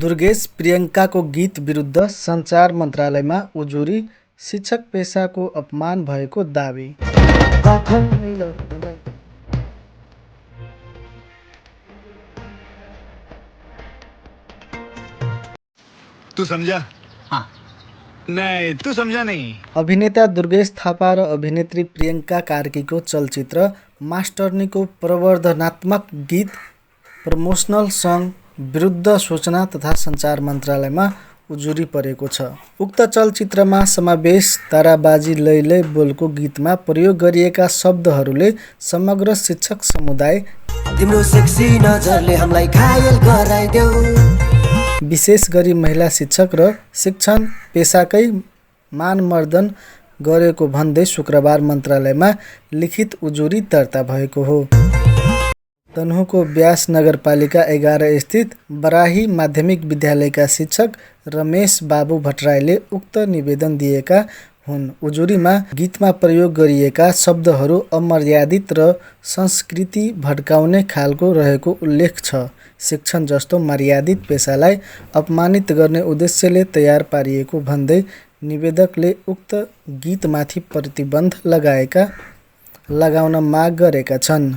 दुर्गेश प्रियङ्काको गीत विरुद्ध सञ्चार मन्त्रालयमा उजुरी, शिक्षक पेसाको अपमान भएको दाबी। तू समझा? हाँ। नहीं, तू समझा नहीं। अभिनेता दुर्गेश थापा र अभिनेत्री प्रियङ्का कार्कीको चलचित्र मास्टरनीको प्रवर्धनात्मक गीत प्रमोसनल सङ्ग विरुद्ध सूचना तथा सञ्चार मन्त्रालयमा उजुरी परेको छ। उक्त चलचित्रमा समावेश ताराबाजी लै लै बोलको गीतमा प्रयोग गरिएका शब्दहरूले समग्र शिक्षक समुदाय तिम्रो सेक्सी नजरले हामीलाई घायल गराइदेऊ, विशेष गरी महिला शिक्षक र शिक्षण पेसाकै मानमर्दन गरेको भन्दै शुक्रबार मन्त्रालयमा लिखित उजुरी दर्ता भएको हो। तनहुँको व्यास नगरपालिका 11 स्थित बराही माध्यमिक विद्यालयका शिक्षक रमेश बाबु भट्टराईले उक्त निवेदन दिएका हुन्। उजुरीमा गीतमा प्रयोग गरिएका शब्दहरू अमर्यादित र संस्कृति भड्काउने खालको रहेको उल्लेख छ। शिक्षण जस्तो मर्यादित पेसालाई अपमानित गर्ने उद्देश्यले तयार पारिएको भन्दै निवेदकले उक्त गीतमाथि प्रतिबन्ध लगाउन माग गरेका छन्।